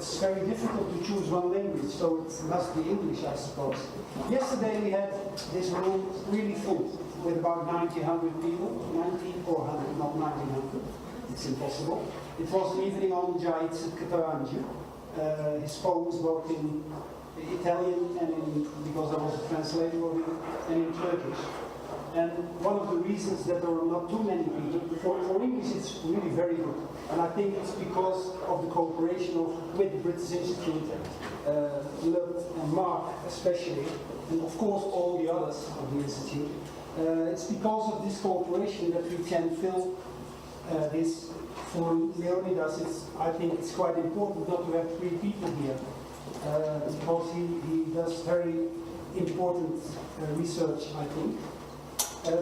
it's very difficult to choose one language, so it must be English, I suppose. Yesterday we had this room really full, with about 1,900 people, 90 or 100, not 1,900, it's impossible. It was an evening on Cahit Karakatsanis. His poems both in Italian and because I was a translator of it, and in Turkish. And one of the reasons that there are not too many people, for English it's really very good. And I think it's because of the cooperation with the British Institute, Lut and Mark especially, and of course all the others of the Institute. It's because of this cooperation that we can fill this. For Leonidas, I think it's quite important not to have 3 people here, because he does very important research, I think.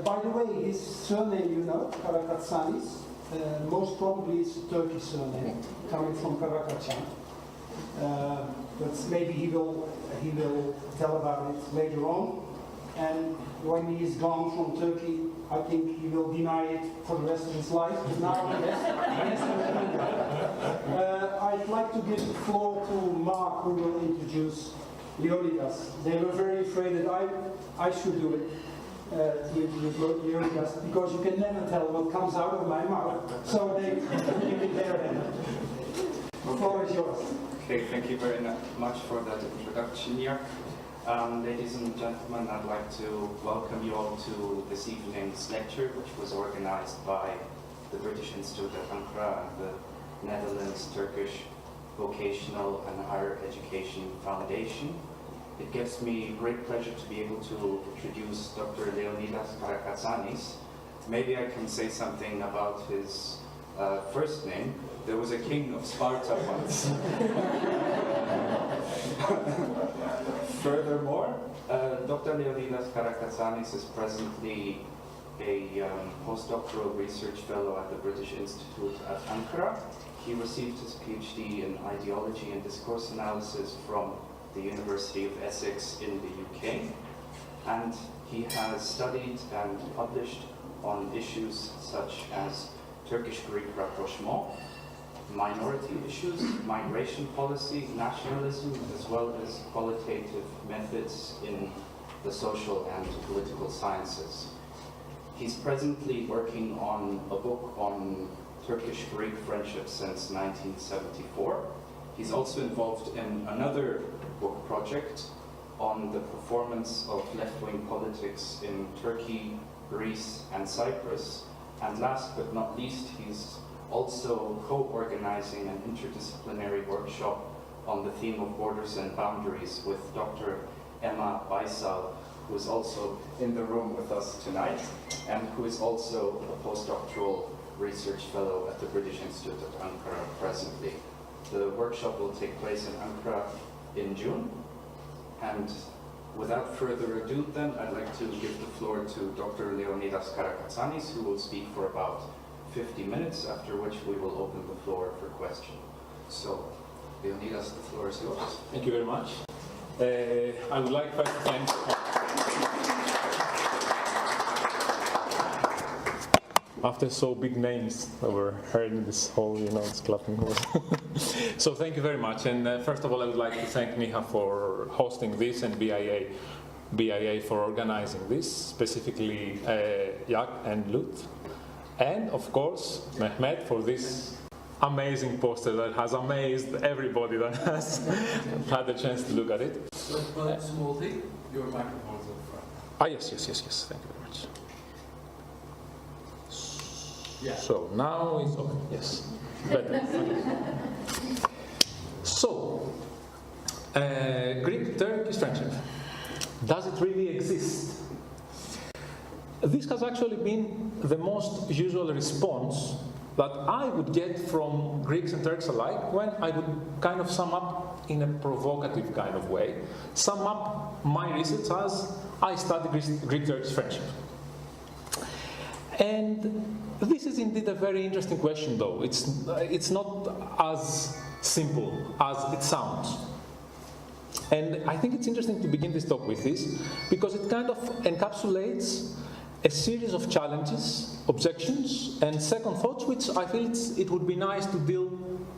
By the way, his surname, you know, Karakatsanis, most probably is a Turkish surname, coming from Karakatsan. But maybe he will tell about it later on. And when he is gone from Turkey, I think he will deny it for the rest of his life. But now he has to remember that. I'd like to give the floor to Mark, who will introduce Leonidas. They were very afraid that I should do it. Leonidas, because you can never tell what comes out of my mouth. So they give it there then. The floor is yours. Okay, thank you very much for that introduction here. Ladies and gentlemen, I'd like to welcome you all to this evening's lecture, which was organized by the British Institute at Ankara and the Netherlands Turkish Vocational and Higher Education Foundation. It gives me great pleasure to be able to introduce Dr. Leonidas Karakatsanis. Maybe I can say something about his first name. There was a king of Sparta once. Furthermore, Dr. Leonidas Karakatsanis is presently a postdoctoral research fellow at the British Institute at Ankara. He received his PhD in ideology and discourse analysis from the University of Essex in the UK, and he has studied and published on issues such as Turkish-Greek Rapprochement, minority issues, migration policy, nationalism, as well as qualitative methods in the social and political sciences. He's presently working on a book on Turkish-Greek Friendship since 1974. He's also involved in another book project on the performance of left-wing politics in Turkey, Greece, and Cyprus. And last but not least, he's also co-organizing an interdisciplinary workshop on the theme of borders and boundaries with Dr. Emma Baysal, who is also in the room with us tonight, and who is also a postdoctoral research fellow at the British Institute at Ankara presently. The workshop will take place in Ankara in June, and without further ado then, I'd like to give the floor to Dr. Leonidas Karakatsanis, who will speak for about 50 minutes, after which we will open the floor for questions. So, Leonidas, the floor is yours. Thank you very much. I would like first to thank after so big names that were heard in this whole, it's clapping. So thank you very much. And first of all, I would like to thank NIHA for hosting this and BIA for organizing this, specifically Jak and Lut. And of course, Mehmet for this amazing poster that has amazed everybody that has had the chance to look at it. One small thing, your microphone is up front. Yes. Thank you very much. Yeah. So now it's okay. Yes. Better. So, Greek-Turkish friendship. Does it really exist? This has actually been the most usual response that I would get from Greeks and Turks alike when I would kind of sum up in a provocative kind of way, sum up my research as I study Greek-Turkish friendship. And this is indeed a very interesting question, though. It's not as simple as it sounds. And I think it's interesting to begin this talk with this, because it kind of encapsulates a series of challenges, objections, and second thoughts, which I feel it would be nice to deal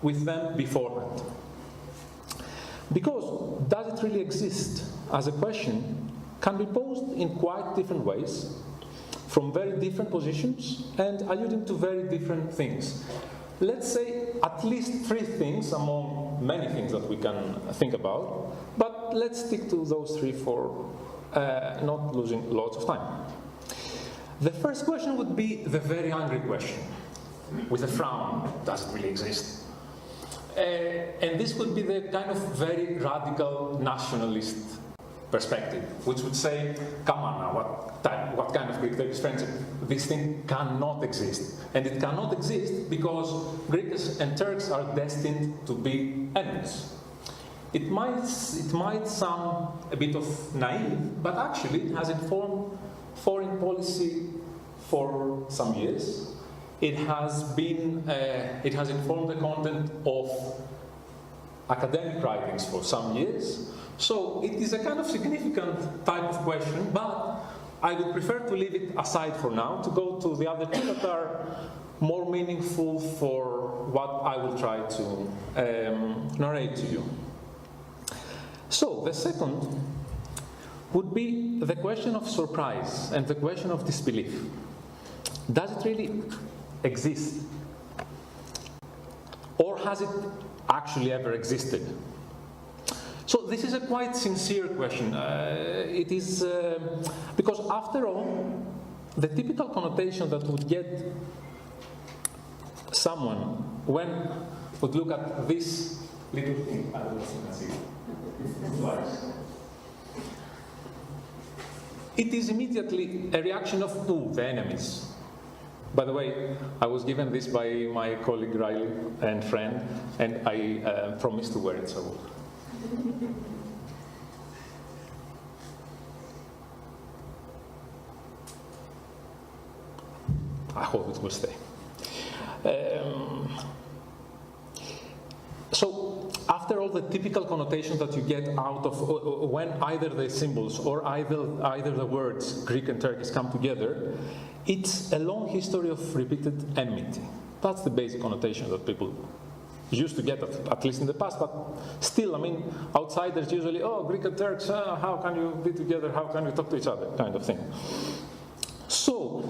with them beforehand. Because does it really exist as a question can be posed in quite different ways, from very different positions and alluding to very different things. Let's say at least 3 things among many things that we can think about, but let's stick to those 3 for not losing lots of time. The first question would be the very angry question, with a frown: does it really exist? And this would be the kind of very radical nationalist perspective, which would say, come on now, what kind of Greek-Turkish friendship? This thing cannot exist. And it cannot exist because Greeks and Turks are destined to be enemies. It might sound a bit of naive, but actually it has informed foreign policy for some years. It has informed the content of academic writings for some years. So it is a kind of significant type of question, but I would prefer to leave it aside for now, to go to the other 2 that are more meaningful for what I will try to narrate to you. So the second would be the question of surprise and the question of disbelief. Does it really exist? Or has it actually ever existed? So this is a quite sincere question. It is because after all, the typical connotation that would get someone when would look at this little thing, I don't know if you can see it. It is immediately a reaction of, ooh, the enemies. By the way, I was given this by my colleague Riley and friend, and I promised to wear it, so. I hope it will stay. So, after all the typical connotations that you get out of when either the symbols or either the words Greek and Turkish come together, it's a long history of repeated enmity. That's the basic connotation that people used to get, at least in the past, but still, I mean, outsiders usually, oh, Greek and Turks, how can you be together, how can you talk to each other, kind of thing. So,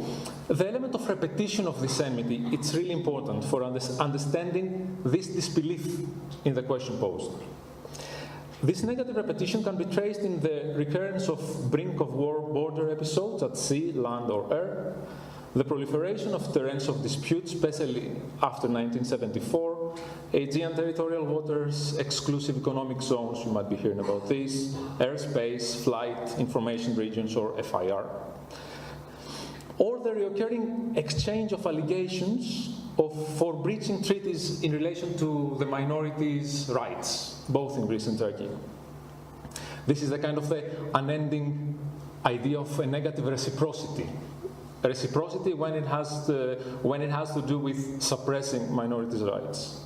the element of repetition of this enmity, it's really important for understanding this disbelief in the question posed. This negative repetition can be traced in the recurrence of brink-of-war border episodes at sea, land, or air, the proliferation of terrains of dispute, especially after 1974, Aegean territorial waters, exclusive economic zones, you might be hearing about this, airspace, flight, information regions, or FIR. Or the recurring exchange of allegations for breaching treaties in relation to the minorities' rights, both in Greece and Turkey. This is a kind of the unending idea of a negative reciprocity. A reciprocity when it has to do with suppressing minorities' rights.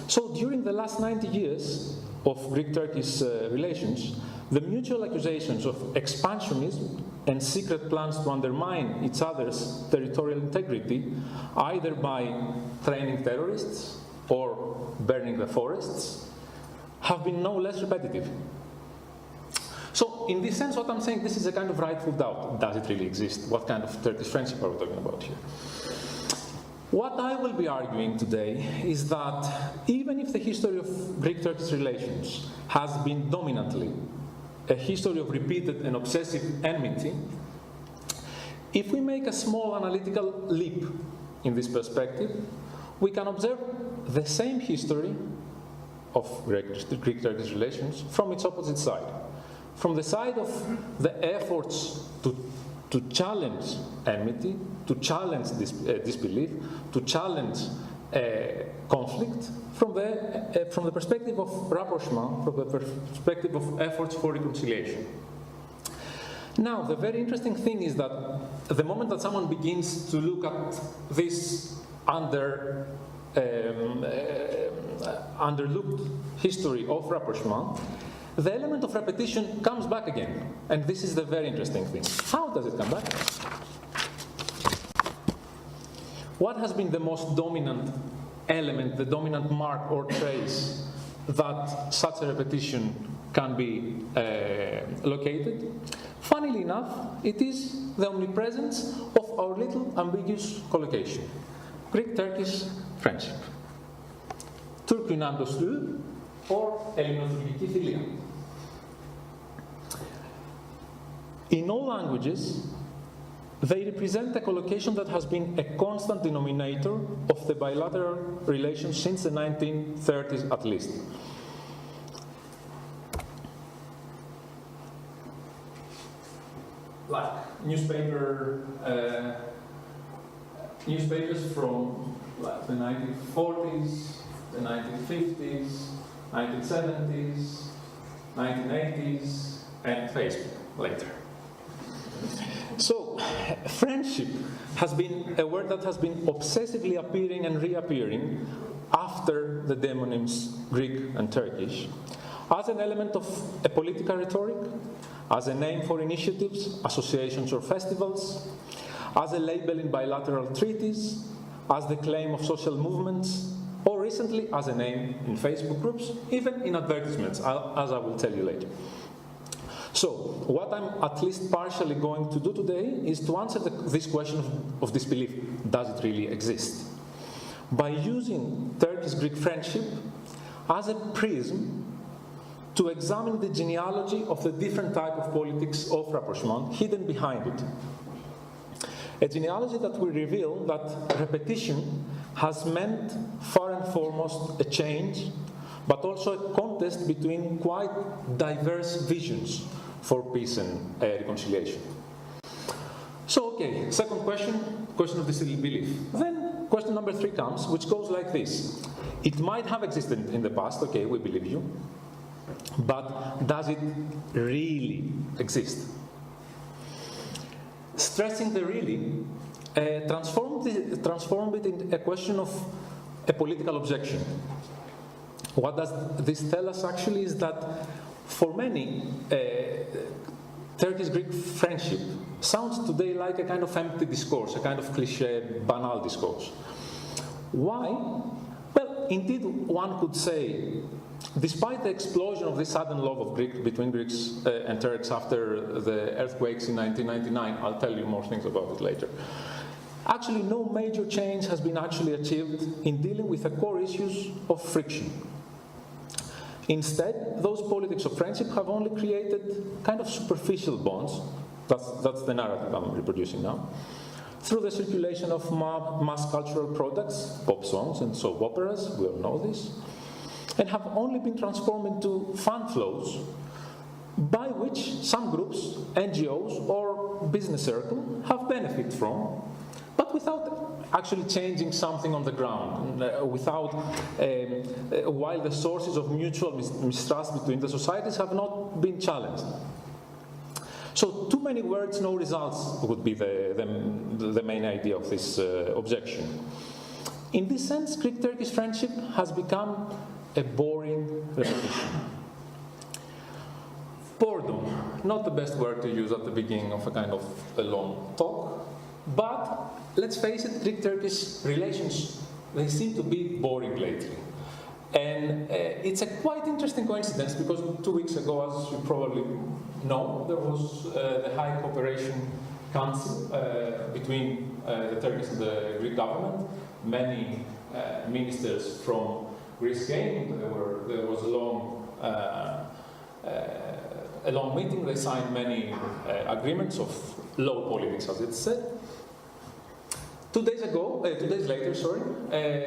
So during the last 90 years of Greek-Turkish relations, the mutual accusations of expansionism and secret plans to undermine each other's territorial integrity, either by training terrorists or burning the forests, have been no less repetitive. So, in this sense, what I'm saying, this is a kind of rightful doubt. Does it really exist? What kind of Turkish friendship are we talking about here? What I will be arguing today is that even if the history of Greek-Turkish relations has been dominantly a history of repeated and obsessive enmity, if we make a small analytical leap in this perspective, we can observe the same history of Greek-Turkish relations from its opposite side. From the side of the efforts to challenge enmity, to challenge disbelief, to challenge conflict, from the perspective of rapprochement, from the perspective of efforts for reconciliation. Now, the very interesting thing is that the moment that someone begins to look at this underlooked history of rapprochement, the element of repetition comes back again. And this is the very interesting thing. How does it come back? What has been the most dominant element, the dominant mark or trace that such a repetition can be located. Funnily enough, it is the omnipresence of our little ambiguous collocation, Greek-Turkish friendship, Türk-Yunan dostluğu, or Ελληνοτουρκική φιλία. In all languages, they represent a collocation that has been a constant denominator of the bilateral relations since the 1930s at least. Like newspapers from like the 1940s, the 1950s, 1970s, 1980s, and Facebook later. So, friendship has been a word that has been obsessively appearing and reappearing after the demonyms Greek and Turkish, as an element of a political rhetoric, as a name for initiatives, associations or festivals, as a label in bilateral treaties, as the claim of social movements, or recently as a name in Facebook groups, even in advertisements, as I will tell you later. So, what I'm at least partially going to do today is to answer this question of disbelief. Does it really exist? By using Turkish-Greek friendship as a prism to examine the genealogy of the different type of politics of rapprochement hidden behind it. A genealogy that will reveal that repetition has meant far and foremost a change, but also a contest between quite diverse visions for peace and reconciliation. So, okay, second question of disbelief. Then question number 3 comes, which goes like this. It might have existed in the past, okay, we believe you, but does it really exist? Stressing the really transformed it into a question of a political objection. What does this tell us actually is that for many, Turkish-Greek friendship sounds today like a kind of empty discourse, a kind of cliché, banal discourse. Why? Well, indeed, one could say, despite the explosion of this sudden love of between Greeks and Turks after the earthquakes in 1999, I'll tell you more things about it later, actually no major change has been actually achieved in dealing with the core issues of friction. Instead, those politics of friendship have only created kind of superficial bonds, that's the narrative I'm reproducing now, through the circulation of mass cultural products, pop songs and soap operas, we all know this, and have only been transformed into fan flows by which some groups, NGOs or business circle have benefited from, but without actually changing something on the ground, while the sources of mutual mistrust between the societies have not been challenged. So too many words, no results would be the main idea of this objection. In this sense, Greek-Turkish friendship has become a boring repetition. Boredom, not the best word to use at the beginning of a kind of a long talk, but let's face it, Greek-Turkish relations, they seem to be boring lately. And it's a quite interesting coincidence because 2 weeks ago, as you probably know, there was the High Cooperation Council between the Turkish and the Greek government. Many ministers from Greece came. There was a long meeting. They signed many agreements of low politics, as it's said. 2 days later,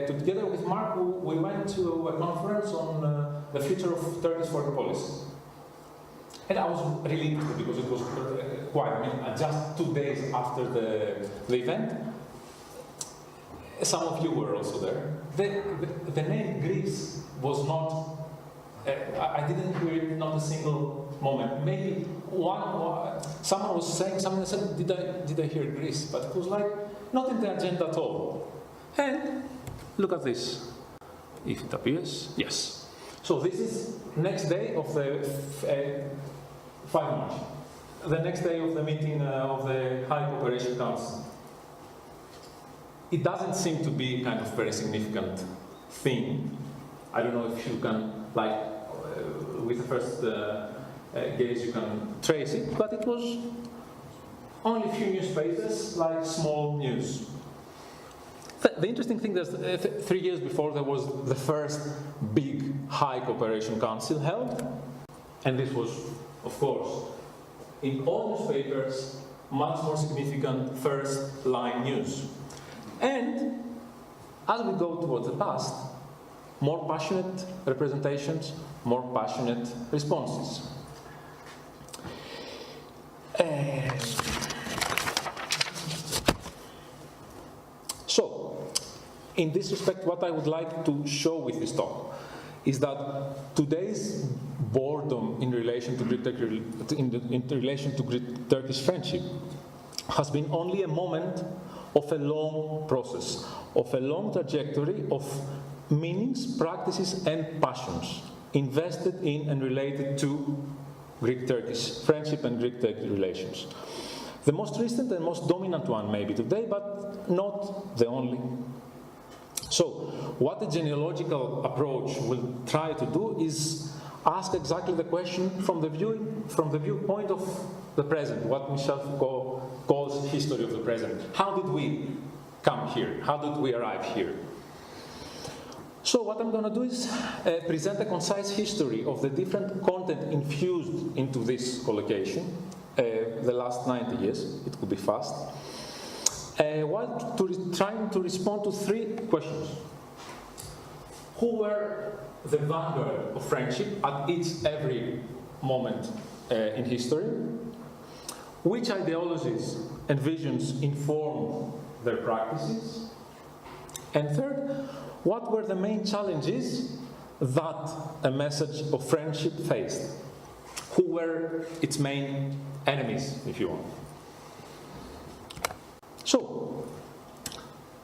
together with Mark, we went to a conference on the future of Turkish foreign policy. And I was really interested because it was just 2 days after the event. Some of you were also there. The name Greece was not, I didn't hear it, not a single moment. Maybe someone was saying something, I said, did I hear Greece? But it was like, not in the agenda at all. And look at this. If it appears, yes. So this is next day of the 5 March. The next day of the meeting of the High Cooperation Council. It doesn't seem to be kind of very significant thing. I don't know if you can like with the first gaze you can trace it, but it was only a few newspapers, like small news. The interesting thing is 3 years before there was the first big high cooperation council held, and this was, of course, in all newspapers, much more significant first line news. And as we go towards the past, more passionate representations, more passionate responses. So, in this respect, what I would like to show with this talk is that today's boredom in relation to Greek-Turkish friendship has been only a moment of a long process, of a long trajectory of meanings, practices, and passions invested in and related to Greek-Turkish friendship and Greek-Turkish relations. The most recent and most dominant one maybe today, but not the only. So, what the genealogical approach will try to do is ask exactly the question from the viewpoint of the present, what Michel Foucault calls history of the present. How did we come here? How did we arrive here? So what I'm going to do is present a concise history of the different content infused into this collocation, the last 90 years, it could be fast, while trying to respond to 3 questions. Who were the vanguard of friendship at every moment in history? Which ideologies and visions inform their practices? And third, what were the main challenges that a message of friendship faced? Who were its main enemies, if you want? So,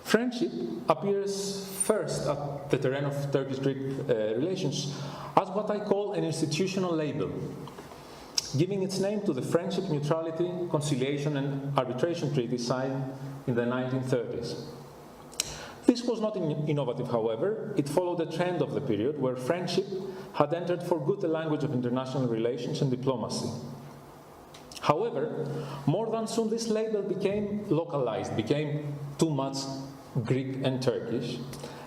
friendship appears first at the terrain of Turkish-Greek relations as what I call an institutional label, giving its name to the Friendship, Neutrality, Conciliation and Arbitration Treaty signed in the 1930s. This was not innovative, however. It followed a trend of the period where friendship had entered for good the language of international relations and diplomacy. However, more than soon this label became localized, became too much Greek and Turkish,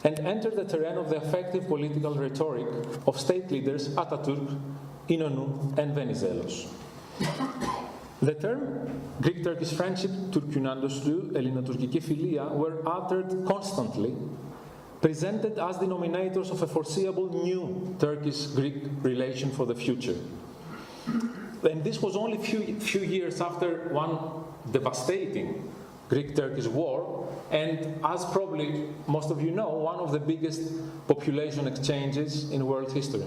and entered the terrain of the effective political rhetoric of state leaders Atatürk, İnönü, and Venizelos. The term Greek-Turkish friendship, Türk-Yunan dostluğu, Elino-Turkiki philia were uttered constantly, presented as denominators of a foreseeable new Turkish-Greek relation for the future. And this was only few years after one devastating Greek-Turkish war, and as probably most of you know, one of the biggest population exchanges in world history.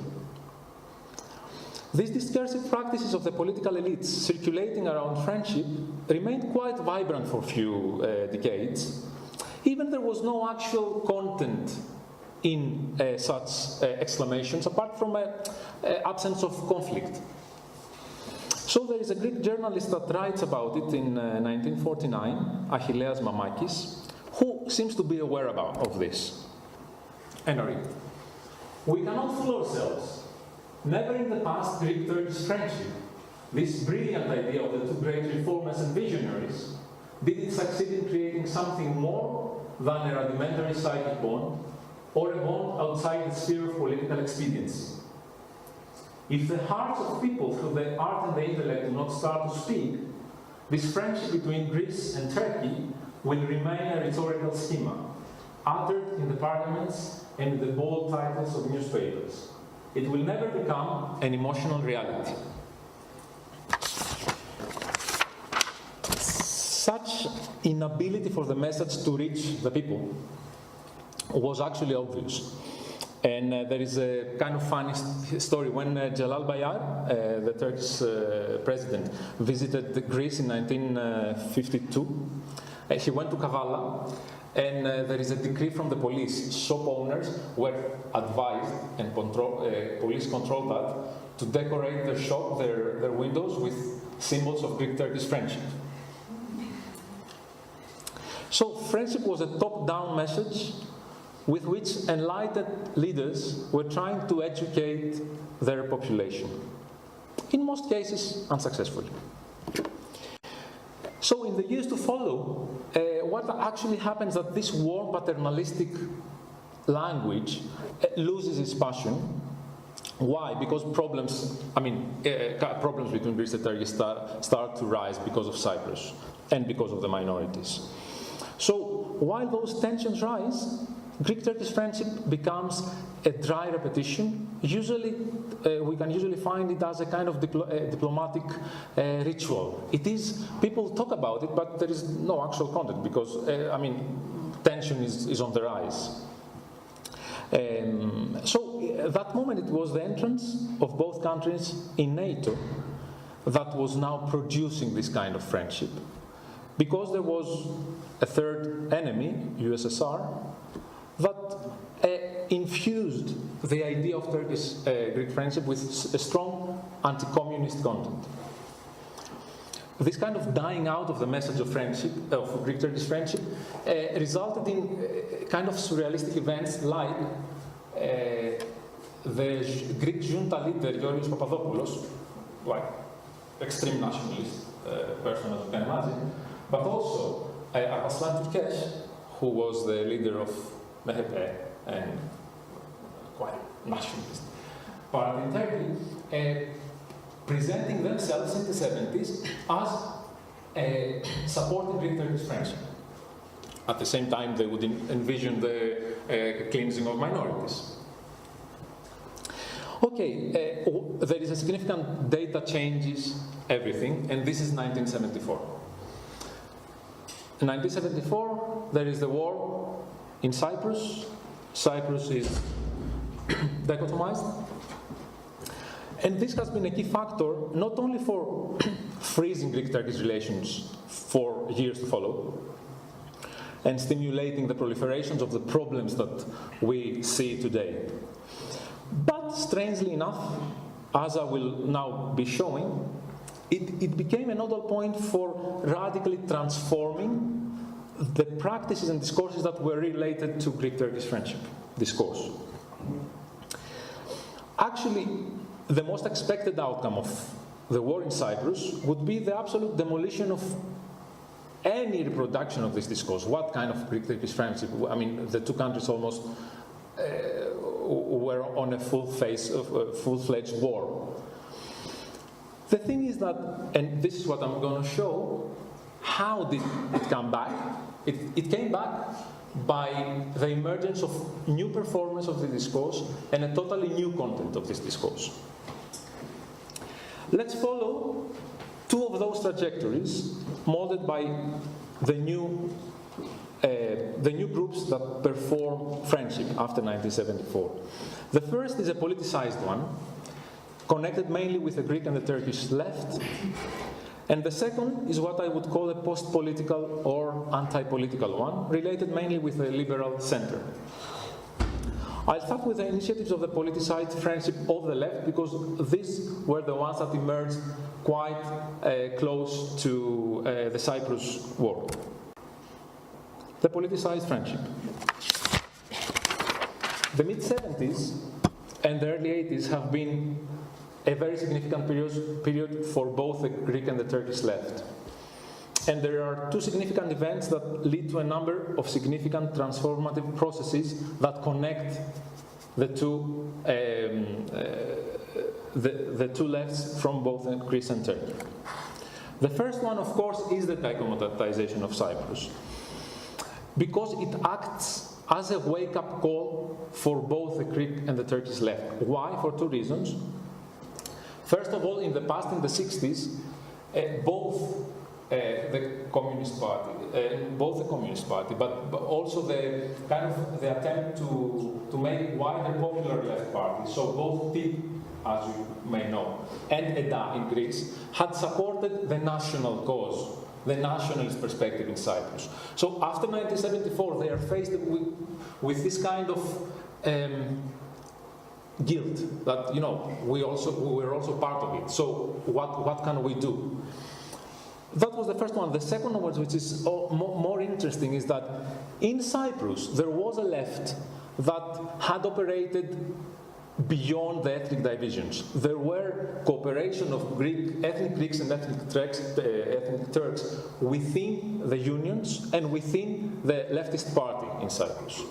These discursive practices of the political elites circulating around friendship remained quite vibrant for a few decades. Even there was no actual content in such exclamations, apart from an absence of conflict. So there is a Greek journalist that writes about it in 1949, Achilleas Mamakis, who seems to be aware of this. And I read, "We cannot fool ourselves. Never in the past Greek-Turkish friendship, this brilliant idea of the two great reformers and visionaries, did it succeed in creating something more than a rudimentary psychic bond, or a bond outside the sphere of political expediency. If the hearts of people through the art and the intellect do not start to speak, this friendship between Greece and Turkey will remain a rhetorical schema, uttered in the parliaments and in the bold titles of newspapers. It will never become an emotional reality." Such inability for the message to reach the people was actually obvious. And there is a kind of funny story. When Celal Bayar, the Turkish president, visited Greece in 1952, he went to Kavala, and there is a decree from the police. Shop owners were advised, and police controlled that, to decorate their shop, their windows, with symbols of Greek-Turkish friendship. So friendship was a top-down message with which enlightened leaders were trying to educate their population. In most cases, unsuccessfully. So in the years to follow, what actually happens is that this warm paternalistic language loses its passion. Why? Because problems between Greece and Turkey start to rise because of Cyprus and because of the minorities. So while those tensions rise, Greek-Turkish friendship becomes a dry repetition. Usually, we can usually find it as a kind of diplomatic ritual. It is, people talk about it, but there is no actual content because, tension is on the rise. So that moment it was the entrance of both countries in NATO that was now producing this kind of friendship. Because there was a third enemy, USSR, that infused the idea of Turkish-Greek friendship with a strong anti-communist content. This kind of dying out of the message of friendship, of Greek-Turkish friendship, resulted in kind of surrealistic events like the Greek junta leader, Georgios Papadopoulos, like extreme nationalist person, as you can imagine, but also Arslan Türkeş, who was the leader of MHP and quite nationalist party in Turkey, presenting themselves in the 70s as supporting Greek-Turkish friendship. At the same time, they would envision the cleansing of minorities. Okay, there is a significant date that changes everything, and this is 1974. In 1974, there is the war in Cyprus. Cyprus is dichotomized. And this has been a key factor, not only for freezing Greek-Turkish relations for years to follow, and stimulating the proliferations of the problems that we see today. But strangely enough, as I will now be showing, it became a nodal point for radically transforming the practices and discourses that were related to Greek-Turkish friendship discourse. Actually, the most expected outcome of the war in Cyprus would be the absolute demolition of any reproduction of this discourse. What kind of Greek-Turkish friendship? I mean, the two countries almost were on a full-fledged war. The thing is that, and this is what I'm going to show, how did it come back? It came back by the emergence of new performance of the discourse and a totally new content of this discourse. Let's follow two of those trajectories molded by the new groups that perform friendship after 1974. The first is a politicized one, connected mainly with the Greek and the Turkish left. And the second is what I would call a post-political or anti-political one, related mainly with the liberal center. I'll start with the initiatives of the politicized friendship of the left, because these were the ones that emerged quite close to the Cyprus war. The politicized friendship. The mid-70s and the early 80s have been a very significant period for both the Greek and the Turkish left. And there are two significant events that lead to a number of significant transformative processes that connect the two lefts from both Greece and Turkey. The first one, of course, is the dichomatization of Cyprus, because it acts as a wake-up call for both the Greek and the Turkish left. Why? For two reasons. First of all, in the past, in the 60s, both the Communist Party, but also the kind of the attempt to make wider popular left parties. So both TIP, as you may know, and EDA in Greece had supported the national cause, the nationalist perspective in Cyprus. So after 1974, they are faced with this kind of guilt that, you know, we were also part of it. So what can we do? that was the first one. The second one, which is more interesting, is that in Cyprus there was a left that had operated beyond the ethnic divisions. There were cooperation of ethnic Greeks and ethnic Turks within the unions and within the leftist party in Cyprus.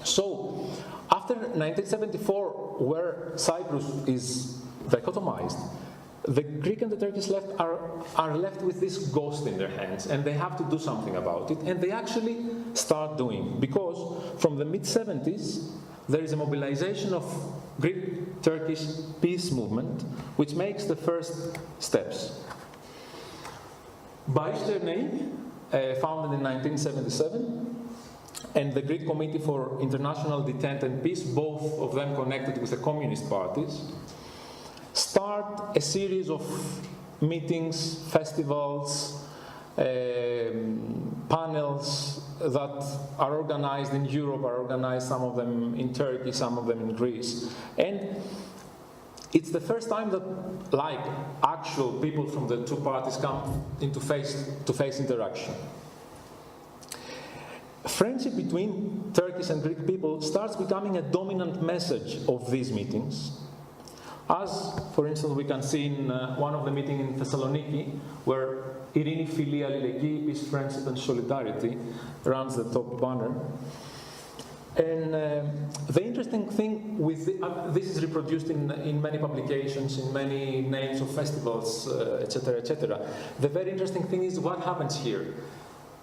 So, after 1974, where Cyprus is dichotomized, the Greek and the Turkish left are left with this ghost in their hands, and they have to do something about it, and they actually start doing, because from the mid-70s, there is a mobilization of Greek-Turkish peace movement, which makes the first steps. Barış Derneği, founded in 1977, and the Greek Committee for International Detent and Peace, both of them connected with the communist parties, start a series of meetings, festivals, panels that are organized in Europe, are organized, some of them in Turkey, some of them in Greece. And it's the first time that, like, actual people from the two parties come into face-to-face interaction. Friendship between Turkish and Greek people starts becoming a dominant message of these meetings. As, for instance, we can see in one of the meetings in Thessaloniki, where Irini, Philia, Αλληλεγγύη, Peace, Friendship and Solidarity runs the top banner. And the interesting thing with this is reproduced in many publications, in many names of festivals, etc., etc. The very interesting thing is what happens here.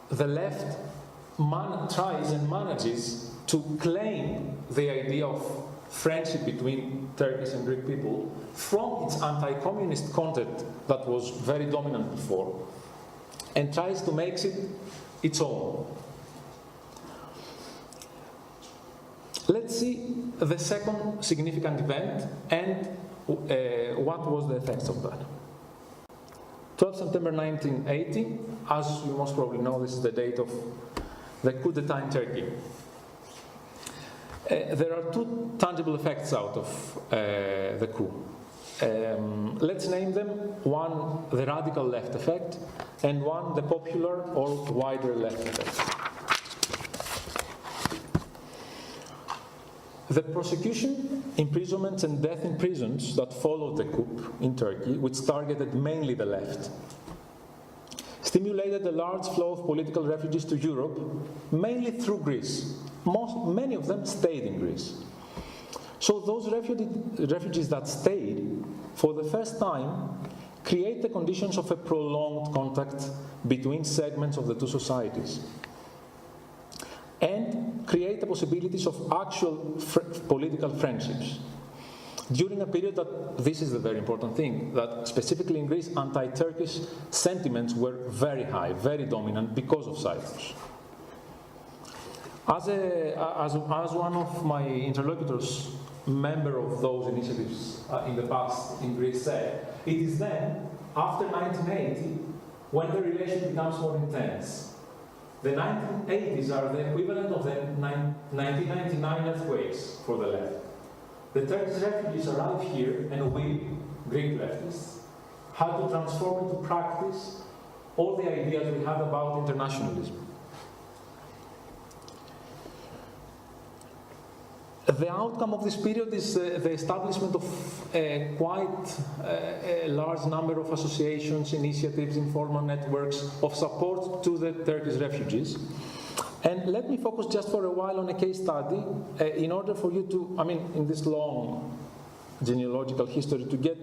The left tries and manages to claim the idea of friendship between Turkish and Greek people from its anti-communist content that was very dominant before, and tries to make it its own. Let's see the second significant event and what was the effects of that. 12 September 1980, as you most probably know, this is the date of the coup d'etat in Turkey. There are two tangible effects out of the coup. Let's name them. One, the radical left effect, and one, the popular or wider left effect. The prosecution, imprisonments and death in prisons that followed the coup in Turkey, which targeted mainly the left, stimulated a large flow of political refugees to Europe, mainly through Greece. Many of them stayed in Greece. So those refugees that stayed, for the first time, create the conditions of a prolonged contact between segments of the two societies, and create the possibilities of actual political friendships. During a period that, this is the very important thing, that specifically in Greece, anti-Turkish sentiments were very high, very dominant because of Cyprus. As one of my interlocutors, member of those initiatives in the past in Greece, said, it is then, after 1980, when the relation becomes more intense. The 1980s are the equivalent of the 1999 earthquakes for the left. The Turkish refugees arrive here, and we, Greek leftists, had to transform into practice all the ideas we had about internationalism. The outcome of this period is the establishment of quite a large number of associations, initiatives, informal networks of support to the Turkish refugees. And let me focus just for a while on a case study in order for you to, in this long genealogical history, to get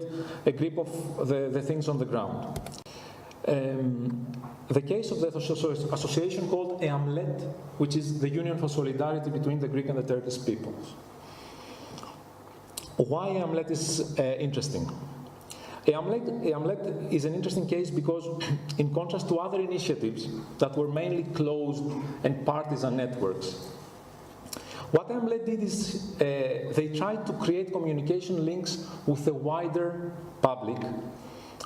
a grip of the things on the ground. The case of the association called EAMLET, which is the Union for Solidarity between the Greek and the Turkish peoples. Why EAMLET is interesting? EAMLET is an interesting case because, in contrast to other initiatives that were mainly closed and partisan networks, what EAMLET did is they tried to create communication links with the wider public,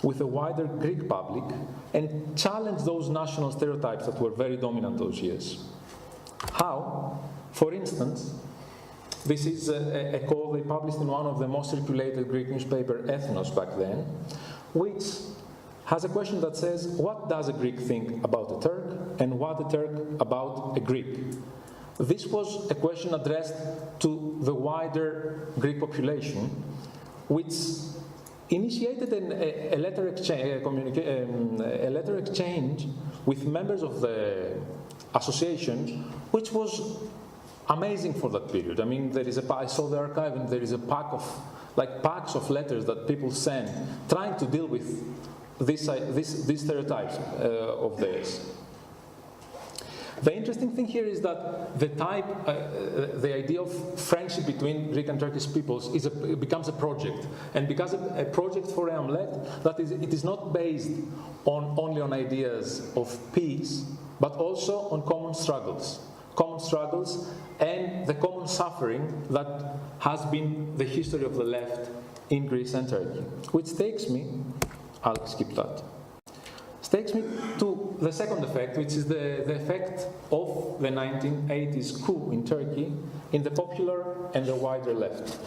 with the wider Greek public, and challenge those national stereotypes that were very dominant those years. How? For instance, this is a call they published in one of the most circulated Greek newspaper, Ethnos, back then, which has a question that says, what does a Greek think about a Turk, and what a Turk about a Greek? This was a question addressed to the wider Greek population, which initiated a letter exchange with members of the association, which was amazing for that period. I mean, I saw the archive, and there is a packs of letters that people send trying to deal with these stereotypes of theirs. The interesting thing here is that the idea of friendship between Greek and Turkish peoples becomes a project, and becomes a project for Hamlet that it is not based only on ideas of peace, but also on common struggles and the common suffering that has been the history of the left in Greece and Turkey. Which takes me, I'll skip that. Takes me to the second effect, which is the effect of the 1980s coup in Turkey in the popular and the wider left.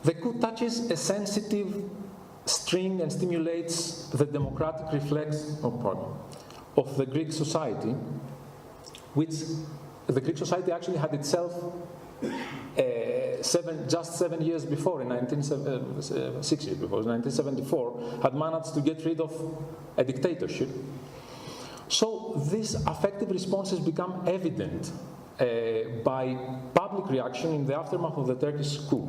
The coup touches a sensitive string and stimulates the democratic reflex of the Greek society, which the Greek society actually had itself just 7 years before, in 6 years before, in 1974, had managed to get rid of a dictatorship. So these affective responses become evident by public reaction in the aftermath of the Turkish coup.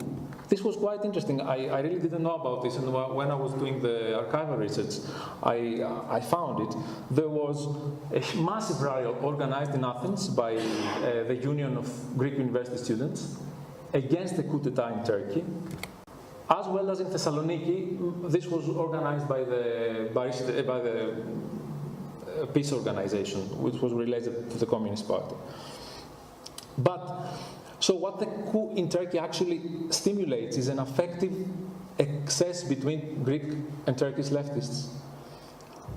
This was quite interesting. I really didn't know about this, and when I was doing the archival research, I found it. There was a massive riot organized in Athens by the Union of Greek University Students against the coup d'etat in Turkey, as well as in Thessaloniki. This was organized by the peace organization, which was related to the Communist Party. So what the coup in Turkey actually stimulates is an affective excess between Greek and Turkish leftists,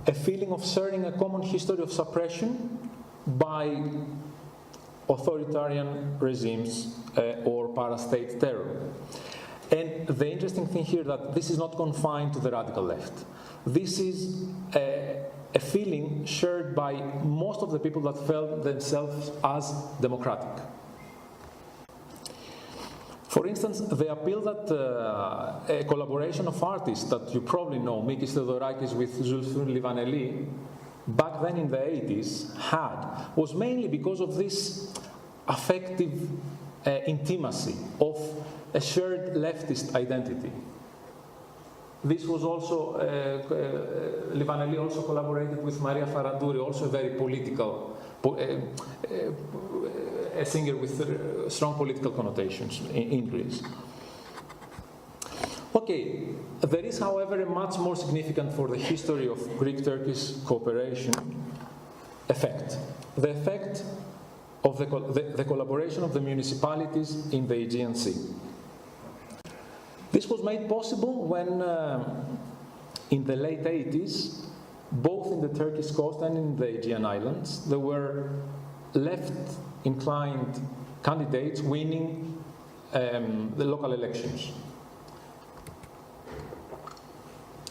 a feeling of sharing a common history of suppression by authoritarian regimes or parastate terror. And the interesting thing here that this is not confined to the radical left. This is a feeling shared by most of the people that felt themselves as democratic. For instance, the appeal that a collaboration of artists that you probably know, Mikis Theodorakis with Zulfun Livaneli, back then in the 80s had, was mainly because of this affective intimacy of a shared leftist identity. This was also, Livaneli also collaborated with Maria Farandouri, also a very political, a singer with strong political connotations in Greece. Okay, there is, however, a much more significant for the history of Greek-Turkish cooperation effect. The effect of the collaboration of the municipalities in the Aegean Sea. This was made possible when, in the late 80s, both in the Turkish coast and in the Aegean Islands, there were left-inclined candidates winning the local elections.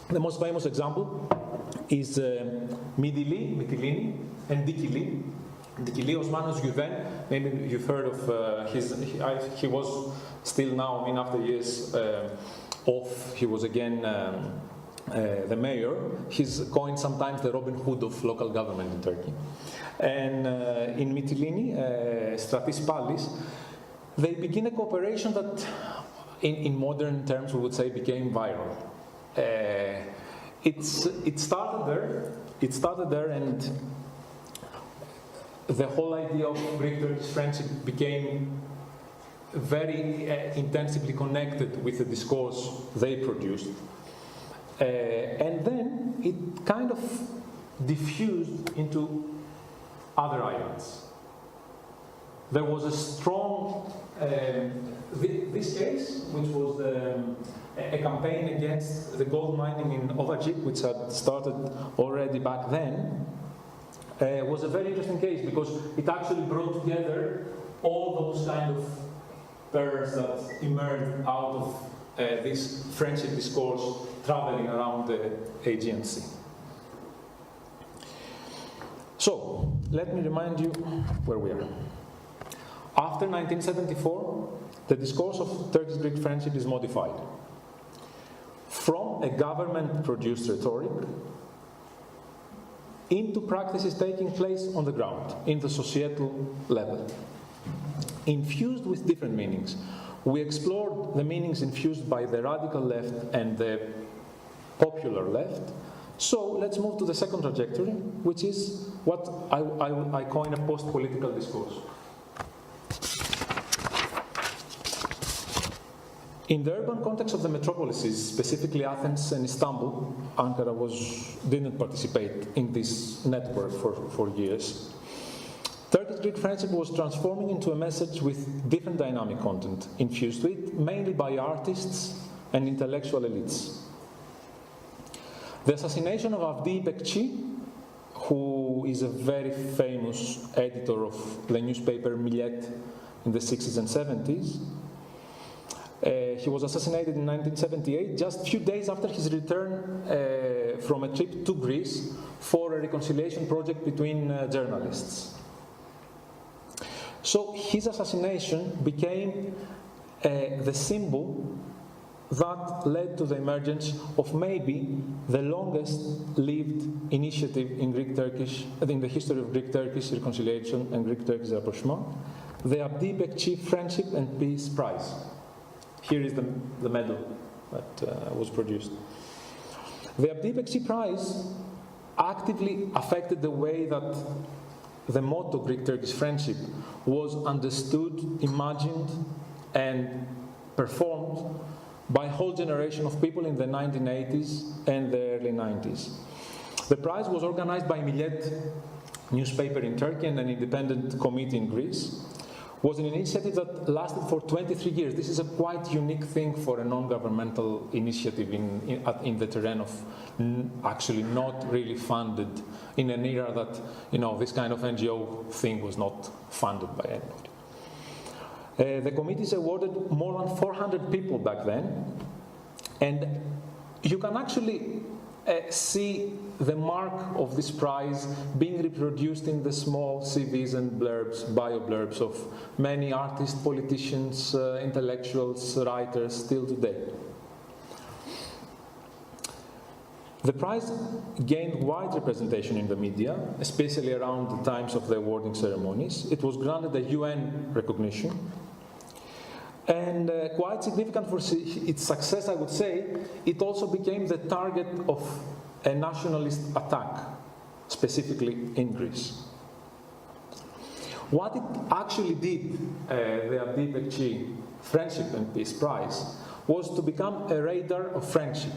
The most famous example is Mytilini and Dikili. Dikili, Osmanos Güven, maybe you've heard of he was still now, I mean, after years off, he was again the mayor. He's coined sometimes the Robin Hood of local government in Turkey. And in Mytilini, Stratis Pallis, they begin a cooperation that, in modern terms, we would say became viral. It started there, and the whole idea of Greek-Turkish friendship became very intensively connected with the discourse they produced. And then it kind of diffused into other islands. There was a strong, this case, which was a campaign against the gold mining in Ovacik, which had started already back then, was a very interesting case because it actually brought together all those kind of pairs that emerged out of this friendship discourse traveling around the Aegean Sea. So, let me remind you where we are. After 1974, the discourse of Turkish-Greek friendship is modified from a government-produced rhetoric into practices taking place on the ground, in the societal level, infused with different meanings. We explored the meanings infused by the radical left and the popular left. So let's move to the second trajectory, which is what I coin a post-political discourse. In the urban context of the metropolises, specifically Athens and Istanbul, Ankara didn't participate in this network for years. Turkish-Greek friendship was transforming into a message with different dynamic content infused to it, mainly by artists and intellectual elites. The assassination of Avdi Bekçi, who is a very famous editor of the newspaper Millet in the 60s and 70s, he was assassinated in 1978, just a few days after his return from a trip to Greece for a reconciliation project between journalists. So his assassination became the symbol that led to the emergence of maybe the longest lived initiative in the history of Greek-Turkish reconciliation and Greek-Turkish rapprochement, the Avdi Bekçi Friendship and Peace Prize. Here is the medal that was produced. The Avdi Bekçi Prize actively affected the way that the motto Greek-Turkish friendship was understood, imagined, and performed by a whole generation of people in the 1980s and the early 90s. The prize was organized by Millet newspaper in Turkey and an independent committee in Greece. Was an initiative that lasted for 23 years. This is a quite unique thing for a non-governmental initiative in the terrain of actually not really funded in an era that, this kind of NGO thing was not funded by anybody. The committees awarded more than 400 people back then, and you can actually see the mark of this prize being reproduced in the small CVs and blurbs, bio blurbs of many artists, politicians, intellectuals, writers still today. The prize gained wide representation in the media, especially around the times of the awarding ceremonies. It was granted a UN recognition. And quite significant for its success, I would say, it also became the target of a nationalist attack, specifically in Greece. What it actually did, the Avdi Bekçi Friendship and Peace Prize, was to become a radar of friendship.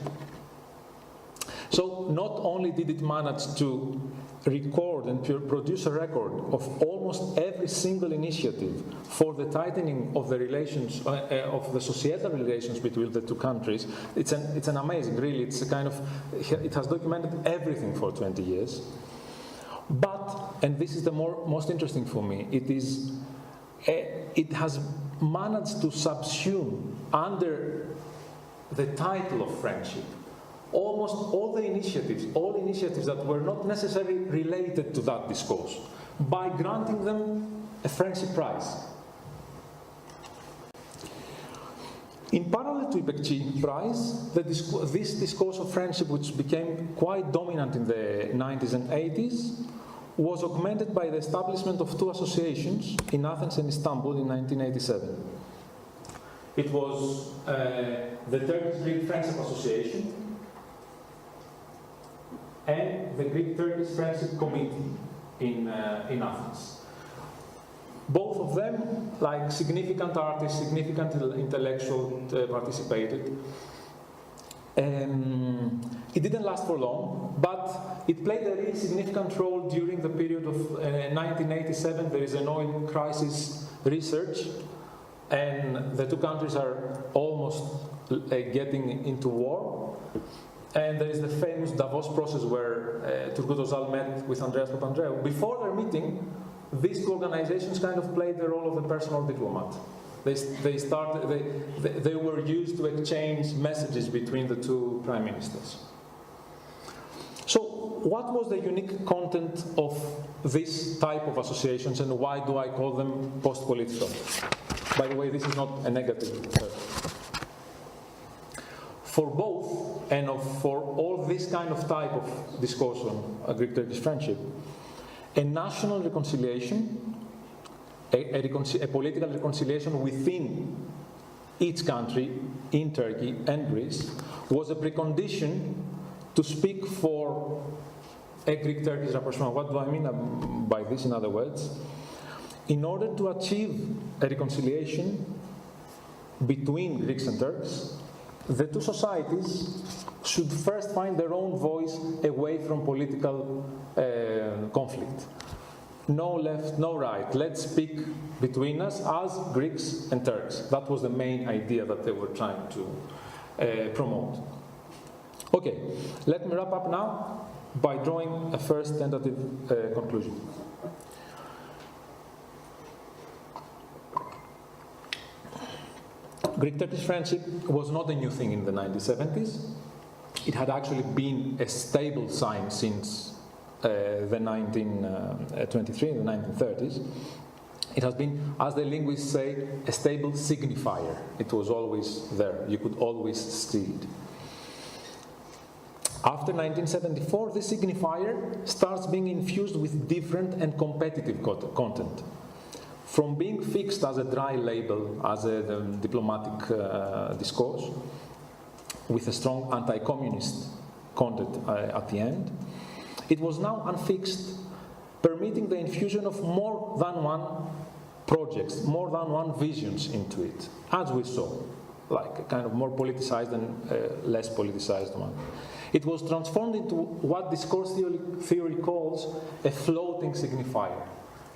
So not only did it manage to record and produce a record of almost every single initiative for the tightening of the relations, of the societal relations between the two countries. It's an amazing, really, it has documented everything for 20 years. But, and this is the most interesting for me, it has managed to subsume under the title of friendship almost all initiatives that were not necessarily related to that discourse, by granting them a friendship prize. In parallel to the Bekçi Prize, this discourse of friendship, which became quite dominant in the 90s and 80s, was augmented by the establishment of two associations in Athens and Istanbul in 1987. It was the Turkish-Greek Friendship Association and the Greek-Turkish Friendship Committee in Athens. Both of them, like significant artists, significant intellectuals, participated. It didn't last for long, but it played a really significant role during the period of 1987. There is an oil crisis research, and the two countries are almost getting into war. And there is the famous Davos process where Turgut Özal met with Andreas Papandreou. Before their meeting, these two organizations kind of played the role of the personal diplomat. they were used to exchange messages between the two prime ministers. So what was the unique content of this type of associations, and why do I call them post-political? By the way, this is not a negative term. For both, and for all this kind of type of discourse on Greek-Turkish friendship, a national reconciliation, a political reconciliation within each country, in Turkey and Greece, was a precondition to speak for a Greek-Turkish rapprochement. What do I mean by this, in other words? In order to achieve a reconciliation between Greeks and Turks, the two societies should first find their own voice away from political conflict. No left, no right. Let's speak between us as Greeks and Turks. That was the main idea that they were trying to promote. Okay, let me wrap up now by drawing a first tentative conclusion. Greek-Turkish friendship was not a new thing in the 1970s. It had actually been a stable sign since the 1923, the 1930s. It has been, as the linguists say, a stable signifier. It was always there. You could always see it. After 1974, this signifier starts being infused with different and competitive content. From being fixed as a dry label, as a diplomatic discourse, with a strong anti-communist content at the end, it was now unfixed, permitting the infusion of more than one projects, more than one visions into it, as we saw, like a kind of more politicized and less politicized one. It was transformed into what discourse theory calls a floating signifier.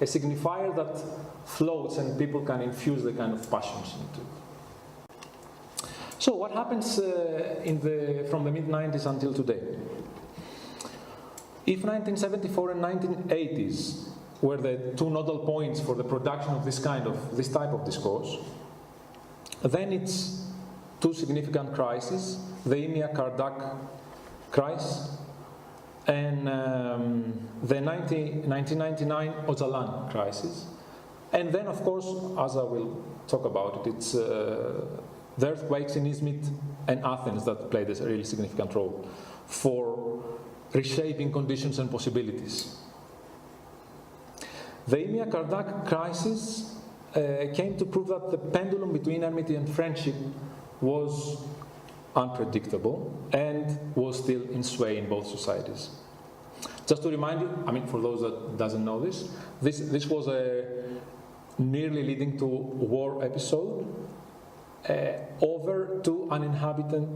A signifier that floats and people can infuse the kind of passions into it. So what happens from the mid-90s until today? If 1974 and 1980s were the two nodal points for the production of this type of discourse, then it's two significant crises, the NIHA crisis and the 1999 Öcalan crisis. And then, of course, as I will talk about it, it's the earthquakes in Izmit and Athens that played a really significant role for reshaping conditions and possibilities. The NIHA crisis came to prove that the pendulum between enmity and friendship was unpredictable and was still in sway in both societies. Just to remind you, for those that doesn't know this was a nearly leading to war episode over two uninhabited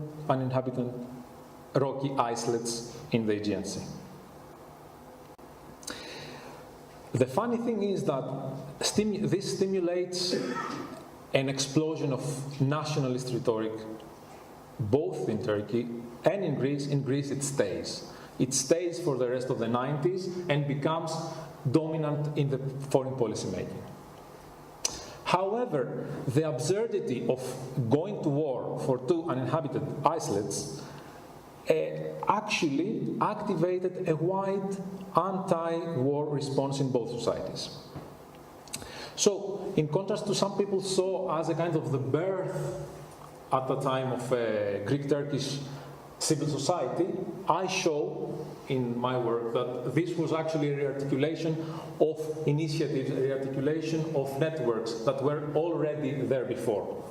rocky islets in the Aegean Sea. The funny thing is that this stimulates an explosion of nationalist rhetoric both in Turkey and in Greece. In Greece it stays. It stays for the rest of the 90s and becomes dominant in the foreign policy making. However, the absurdity of going to war for two uninhabited islets actually activated a wide anti-war response in both societies. So, in contrast to some people saw as a kind of the birth at the time of Greek-Turkish civil society, I show in my work that this was actually a rearticulation of initiatives, a rearticulation of networks that were already there before.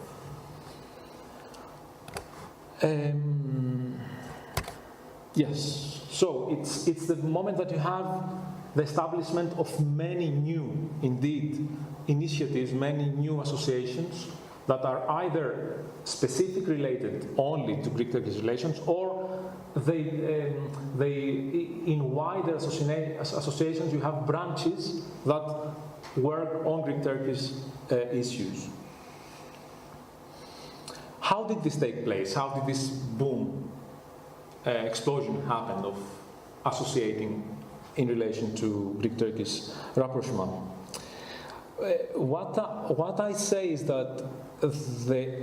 Yes, so it's the moment that you have the establishment of many new, indeed, initiatives, many new associations that are either specific related only to Greek-Turkish relations, or they in wider associations you have branches that work on Greek-Turkish issues. How did this take place? How did this boom, explosion happen of associating in relation to Greek-Turkish rapprochement? what I say is that the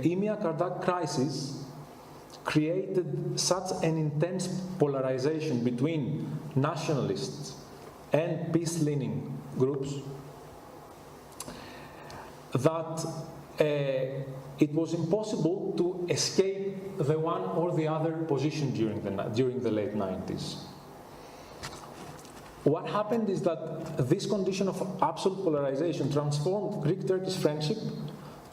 EMEA-Kardak crisis created such an intense polarization between nationalists and peace-leaning groups that it was impossible to escape the one or the other position during the late 90s. What happened is that this condition of absolute polarization transformed Greek-Turkish friendship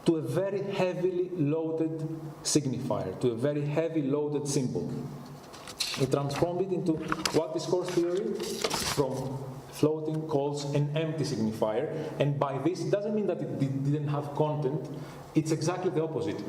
to a very heavily loaded signifier, to a very heavy loaded symbol. It transformed it into what discourse theory from floating calls an empty signifier, and by this it doesn't mean that it didn't have content, it's exactly the opposite.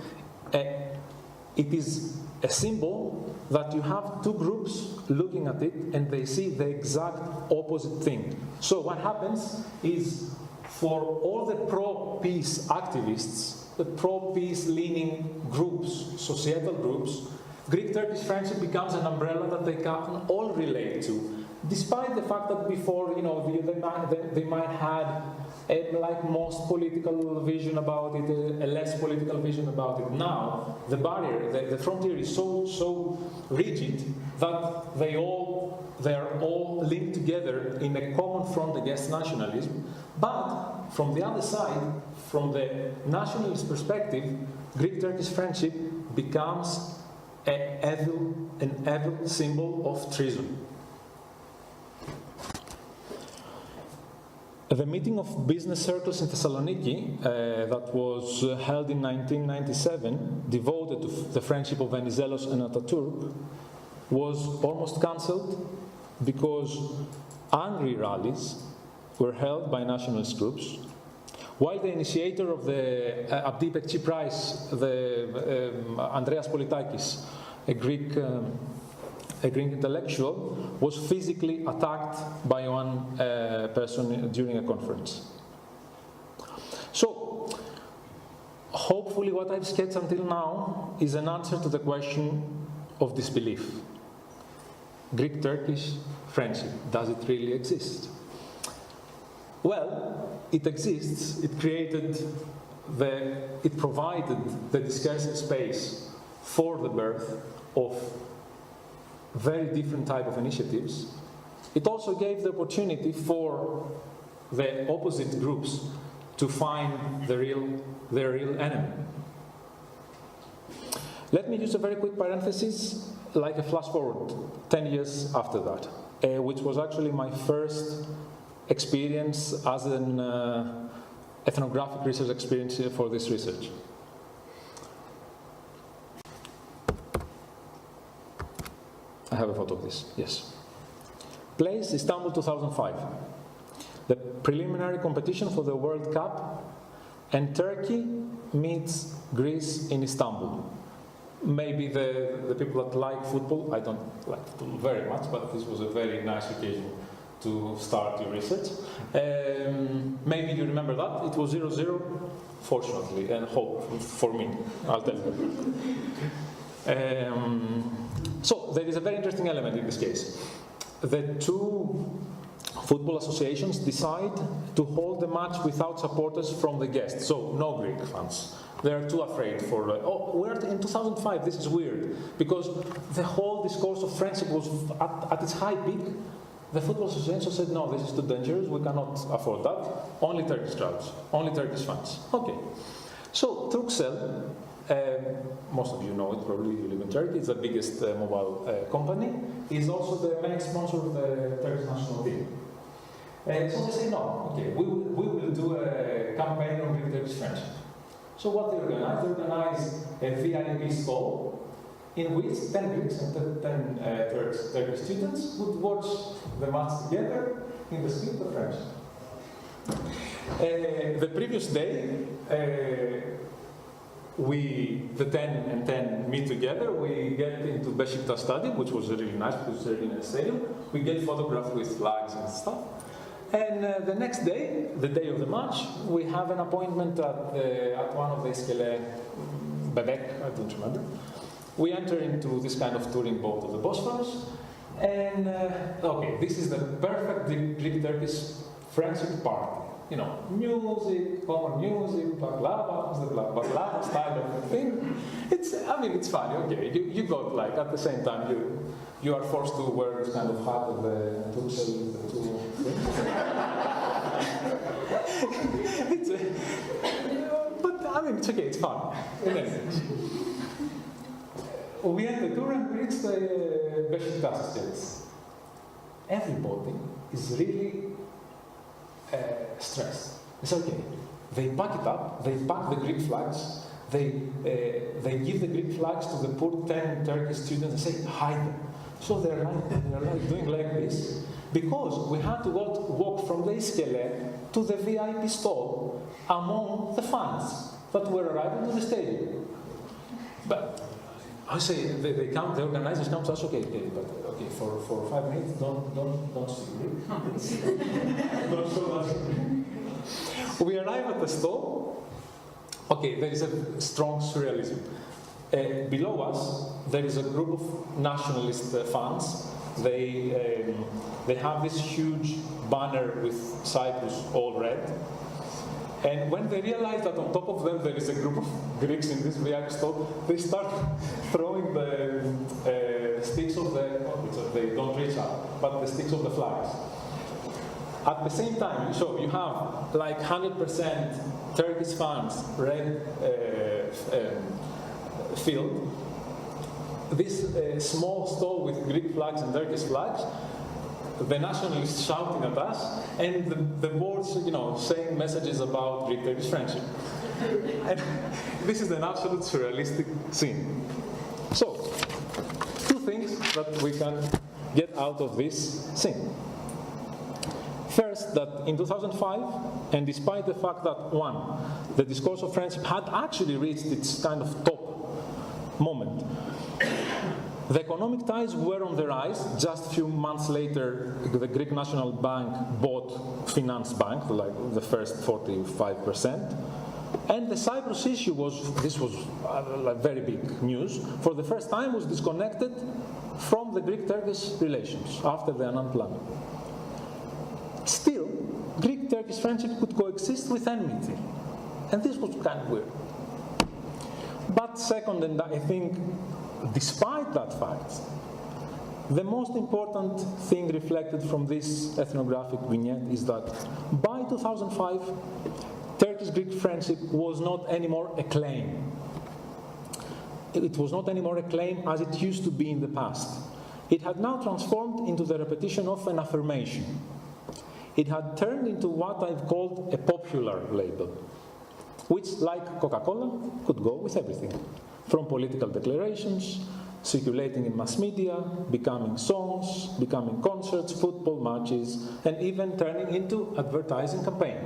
It is a symbol that you have two groups looking at it and they see the exact opposite thing. So what happens is, for all the pro-peace activists, the pro-peace leaning groups, societal groups, Greek-Turkish friendship becomes an umbrella that they can all relate to, despite the fact that before, they might have like most political vision about it, a less political vision about it. Now, the barrier, the frontier is so rigid that they are all linked together in a common front against nationalism. But from the other side, from the nationalist perspective, Greek-Turkish friendship becomes an evil symbol of treason. The meeting of business circles in Thessaloniki that was held in 1997, devoted to the friendship of Venizelos and Ataturk, was almost cancelled because angry rallies were held by nationalist groups, while the initiator of the Abdi Bekçi Prize, Andreas Politakis, a Greek intellectual, was physically attacked by one person during a conference. So, hopefully what I've sketched until now is an answer to the question of disbelief. Greek-Turkish friendship, does it really exist? Well, it exists. It provided the discursive space for the birth of very different type of initiatives. It also gave the opportunity for the opposite groups to find their real enemy. Let me use a very quick parenthesis, like a flash forward 10 years after that, which was actually my first experience as an ethnographic research experience for this research. I have a photo of this, yes. Place, Istanbul 2005. The preliminary competition for the World Cup, and Turkey meets Greece in Istanbul. Maybe the people that like football, I don't like football very much, but this was a very nice occasion to start your research. Maybe you remember that. It was 0-0, fortunately, and hope for me, I'll tell you. So there is a very interesting element in this case. The two football associations decide to hold the match without supporters from the guests, so no Greek fans. They are too afraid for, we're in 2005, this is weird, because the whole discourse of friendship was at its high peak. The football association said, no, this is too dangerous, we cannot afford that. Only Turkish crowds, only Turkish fans. Okay. So Turkcell, most of you know it, probably you live in Turkey, it's the biggest mobile company, is also the main sponsor of the Turkish national team. So they say, no, okay, we will do a campaign on Greek-Turkish friendship. So what they organize a VIP stall in which 10 Greeks and 10 Turkish students would watch the match together in the spirit of friendship. The previous day, the 10 and 10 meet together, we get into Beşiktaş Stadium, which was really nice because it's in a stadium. We get photographed with flags and stuff. And the next day, the day of the match, we have an appointment at one of the Iskele Bebek, I don't remember. We enter into this kind of touring boat of the Bosphorus, and okay, this is the perfect Greek-Turkish friendship party. music, common music, baklava style of thing. It's funny, okay. You got like, at the same time, you are forced to wear this kind of hat of the Turks and the two things. But it's okay, it's fun. We had the tour and we reached the Beşiktaş states. Everybody is really stressed. It's okay. They pack it up, they pack the Greek flags, they give the Greek flags to the poor 10 Turkish students and say, hide them. So they're like doing like this, because we had to walk from the iskele to the VIP stall among the fans that were arriving to the stadium. But I say, the organizers come to us, okay, but for 5 minutes, don't speak. Don't show us. We arrive at the stall. Okay, there is a strong surrealism. Below us, there is a group of nationalist fans. They have this huge banner with Cyprus all red. And when they realize that on top of them there is a group of Greeks in this VIP stall, they start throwing the sticks of they don't reach out, but the sticks of the flags. At the same time, so you have like 100% Turkish fans, red field, this small stall with Greek flags and Turkish flags, the nationalists shouting at us, and the boards, saying messages about Greek-Turkish friendship. And this is an absolute surrealistic scene. So, two things that we can get out of this scene. First, that in 2005, and despite the fact that, one, the discourse of friendship had actually reached its kind of top moment, the economic ties were on the rise. Just a few months later, the Greek National Bank bought Finance Bank, like the first 45%. And the Cyprus issue was very big news. For the first time, was disconnected from the Greek-Turkish relations after the Annan Plan. Still, Greek-Turkish friendship could coexist with enmity. And this was kind of weird. But second, and I think despite that fact, the most important thing reflected from this ethnographic vignette is that by 2005, Turkish-Greek friendship was not anymore a claim. It was not anymore a claim as it used to be in the past. It had now transformed into the repetition of an affirmation. It had turned into what I've called a popular label, which, like Coca-Cola, could go with everything. From political declarations, circulating in mass media, becoming songs, becoming concerts, football matches, and even turning into advertising campaign.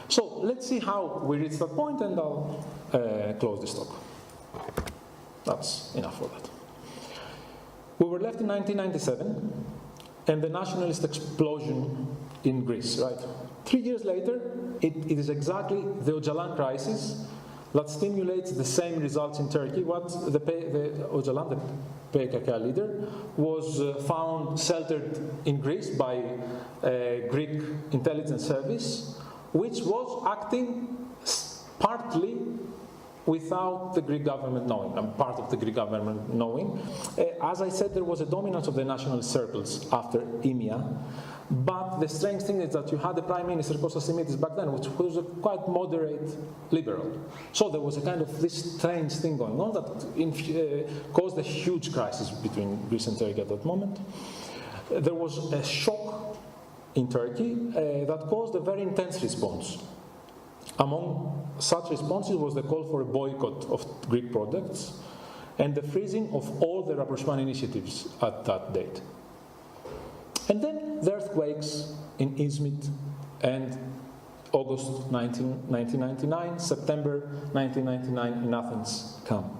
So let's see how we reach that point, and I'll close this talk. That's enough for that. We were left in 1997, and the nationalist explosion in Greece, right? 3 years later, it is exactly the Öcalan crisis that stimulates the same results in Turkey. What the Öcalan, the PKK leader, was found sheltered in Greece by a Greek intelligence service, which was acting partly without the Greek government knowing, and part of the Greek government knowing. As I said, there was a dominance of the nationalist circles after IMIA. But the strange thing is that you had the Prime Minister, Kostas Simitis, back then, which was a quite moderate liberal. So there was a kind of this strange thing going on that caused a huge crisis between Greece and Turkey at that moment. There was a shock in Turkey that caused a very intense response. Among such responses was the call for a boycott of Greek products and the freezing of all the rapprochement initiatives at that date. And then the earthquakes in Izmit and August 1999, September 1999 in Athens come.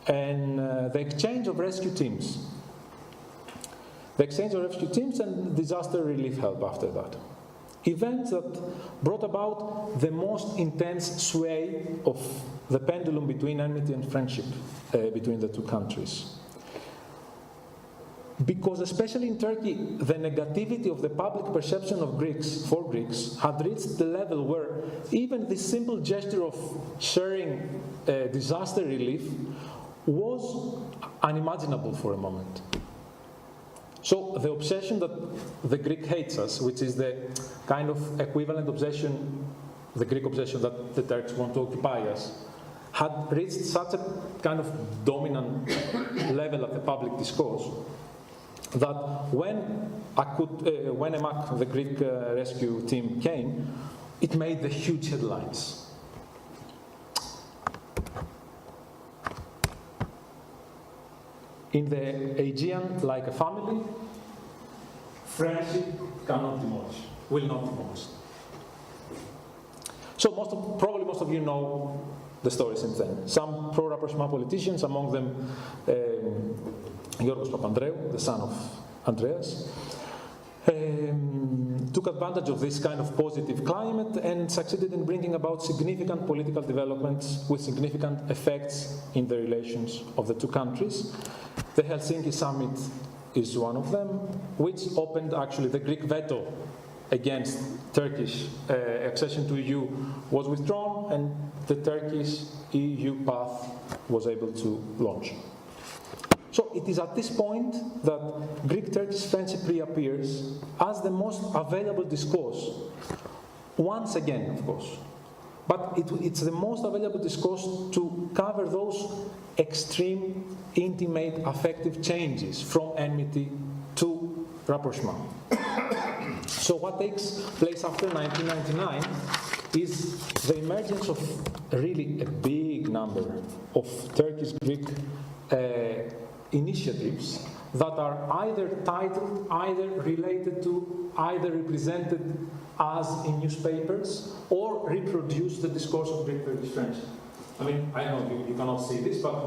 And the exchange of rescue teams. The exchange of rescue teams and disaster relief help after that. Events that brought about the most intense sway of the pendulum between enmity and friendship between the two countries. because especially in Turkey, the negativity of the public perception of Greeks, for Greeks, had reached the level where even the simple gesture of sharing disaster relief was unimaginable for a moment. So the obsession that the Greek hates us, which is the kind of equivalent obsession, the Greek obsession that the Turks want to occupy us, had reached such a kind of dominant level of the public discourse that when EMAC, the Greek rescue team, came, it made the huge headlines. In the Aegean, like a family, friendship cannot demolish, will not demolish. So probably most of you know the story since then. Some pro-rapprochement politicians, among them Georgios Papandreou, the son of Andreas, took advantage of this kind of positive climate and succeeded in bringing about significant political developments with significant effects in the relations of the two countries. The Helsinki summit is one of them, which opened actually the Greek veto against Turkish accession to EU was withdrawn, and the Turkish EU path was able to launch. So it is at this point that Greek-Turkish friendship reappears as the most available discourse, once again, of course. But it's the most available discourse to cover those extreme, intimate, affective changes from enmity to rapprochement. So what takes place after 1999 is the emergence of really a big number of Turkish-Greek initiatives that are either titled, either related to, either represented as in newspapers, or reproduce the discourse of Greek-Turkish friendship. I mean, I know you cannot see this, but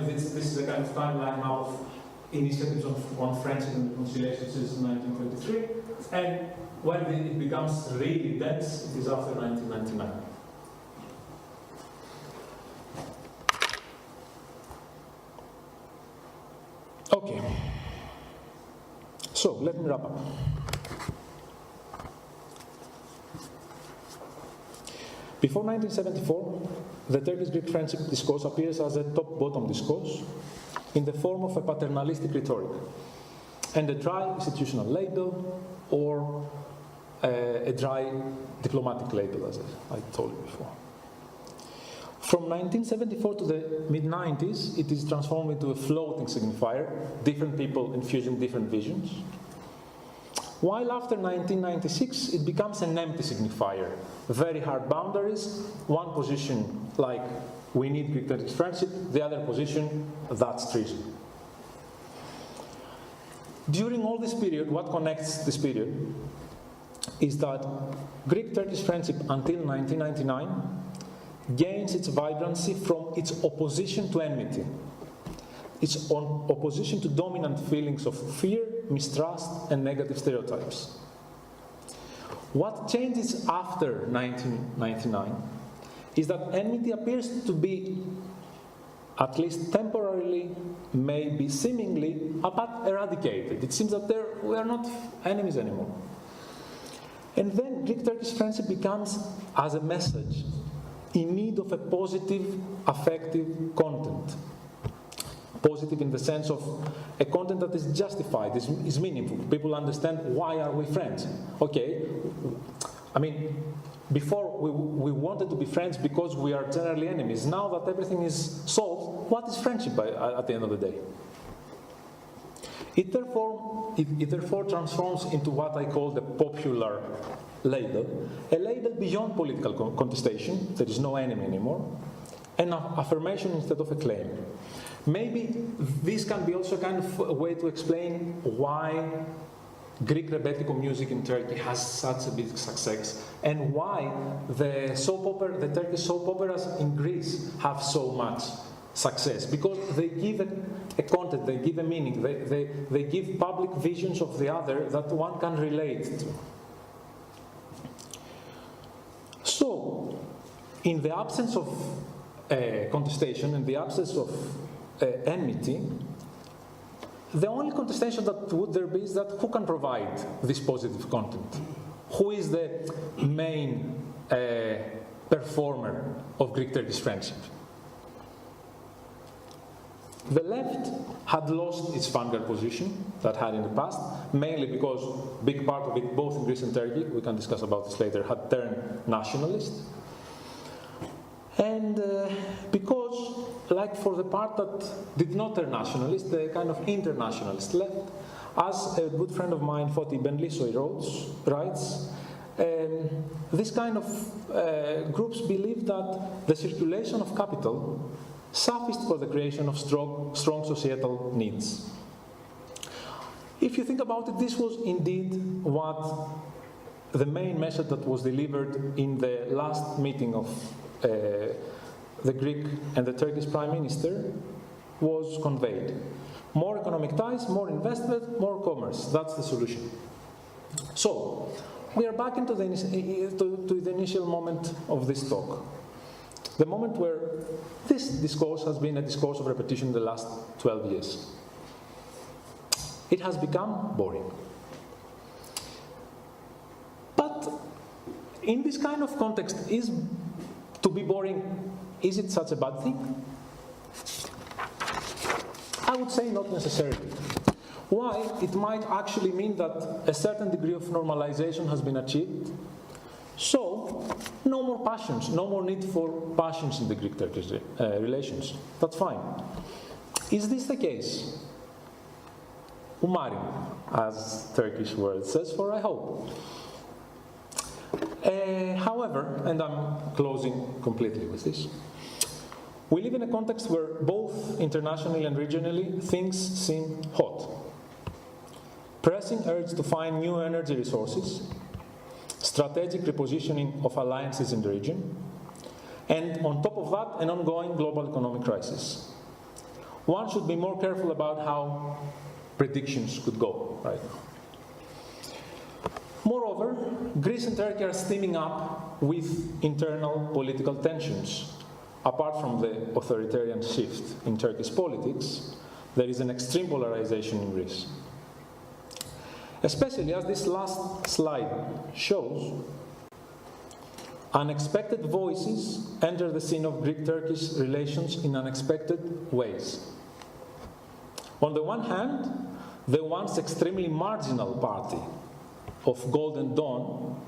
this is a kind of timeline now of initiatives on friendship and reconciliation since 1923, and when it becomes really dense, it is after 1999. Okay, so let me wrap up. Before 1974, the Turkish-Greek friendship discourse appears as a top-bottom discourse in the form of a paternalistic rhetoric and a dry institutional label or a dry diplomatic label, as I told you before. From 1974 to the mid-90s, it is transformed into a floating signifier, different people infusing different visions. While after 1996, it becomes an empty signifier. Very hard boundaries, one position like we need Greek-Turkish friendship, the other position, that's treason. During all this period, what connects this period is that Greek-Turkish friendship until 1999 gains its vibrancy from its opposition to enmity, its opposition to dominant feelings of fear, mistrust, and negative stereotypes. What changes after 1999 is that enmity appears to be, at least temporarily, maybe seemingly, but eradicated. It seems that we are not enemies anymore. And then Greek-Turkish friendship becomes as a message in need of a positive, affective content. Positive in the sense of a content that is justified, is meaningful. People understand, why are we friends? Okay, I mean, before we wanted to be friends because we are generally enemies. Now that everything is solved, what is friendship at the end of the day? It therefore transforms into what I call the popular label, a label beyond political contestation. There is no enemy anymore, an affirmation instead of a claim. Maybe this can be also kind of a way to explain why Greek rebetiko music in Turkey has such a big success, and why the Turkish soap operas in Greece have so much success, because they give a content, they give a meaning, they give public visions of the other that one can relate to. So, in the absence of contestation, in the absence of enmity, the only contestation that would there be is that who can provide this positive content? Who is the main performer of Greek-Turkish friendship? The left had lost its vanguard position that had in the past, mainly because a big part of it, both in Greece and Turkey, we can discuss about this later, had turned nationalist. And because, like for the part that did not turn nationalist, the kind of internationalist left, as a good friend of mine, Foti Benlisoy writes, this kind of groups believe that the circulation of capital sufficed for the creation of strong societal needs. If you think about it, this was indeed what the main message that was delivered in the last meeting of the Greek and the Turkish Prime Minister was conveyed. More economic ties, more investment, more commerce. That's the solution. So, we are back into the initial moment of this talk. The moment where this discourse has been a discourse of repetition in the last 12 years. It has become boring. But in this kind of context, to be boring, is it such a bad thing? I would say not necessarily. Why? It might actually mean that a certain degree of normalization has been achieved. So, no more passions, no more need for passions in the Greek-Turkish relations. That's fine. Is this the case? Umarim, as Turkish word says for I hope. However, and I'm closing completely with this, we live in a context where both internationally and regionally things seem hot. Pressing urge to find new energy resources, strategic repositioning of alliances in the region, and on top of that, an ongoing global economic crisis. One should be more careful about how predictions could go right now. Moreover, Greece and Turkey are steaming up with internal political tensions. Apart from the authoritarian shift in Turkish politics, there is an extreme polarization in Greece. Especially as this last slide shows, unexpected voices enter the scene of Greek-Turkish relations in unexpected ways. On the one hand, the once extremely marginal party of Golden Dawn,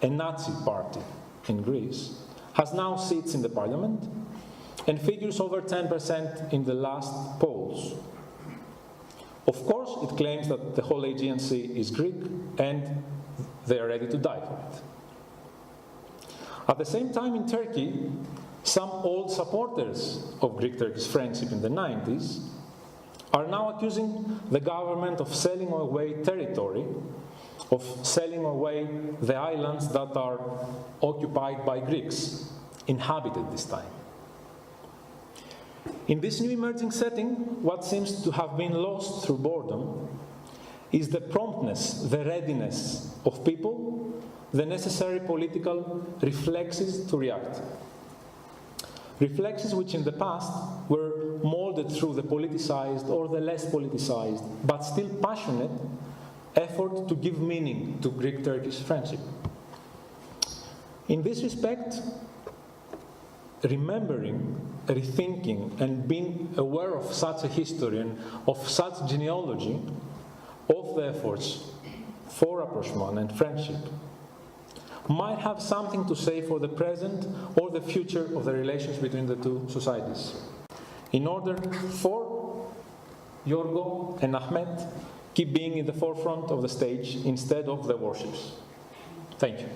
a Nazi party in Greece, has now seats in the parliament and figures over 10% in the last polls. Of course, it claims that the whole Aegean Sea is Greek and they are ready to die for it. At the same time, in Turkey, some old supporters of Greek-Turkish friendship in the 90s are now accusing the government of selling away territory, of selling away the islands that are occupied by Greeks, inhabited this time. In this new emerging setting, what seems to have been lost through boredom is the promptness, the readiness of people, the necessary political reflexes to react. Reflexes which in the past were molded through the politicized or the less politicized, but still passionate, effort to give meaning to Greek-Turkish friendship. In this respect, remembering, rethinking, and being aware of such a history and of such genealogy of the efforts for rapprochement and friendship might have something to say for the present or the future of the relations between the two societies. In order for Yorgo and Ahmet keep being in the forefront of the stage instead of the warships. Thank you.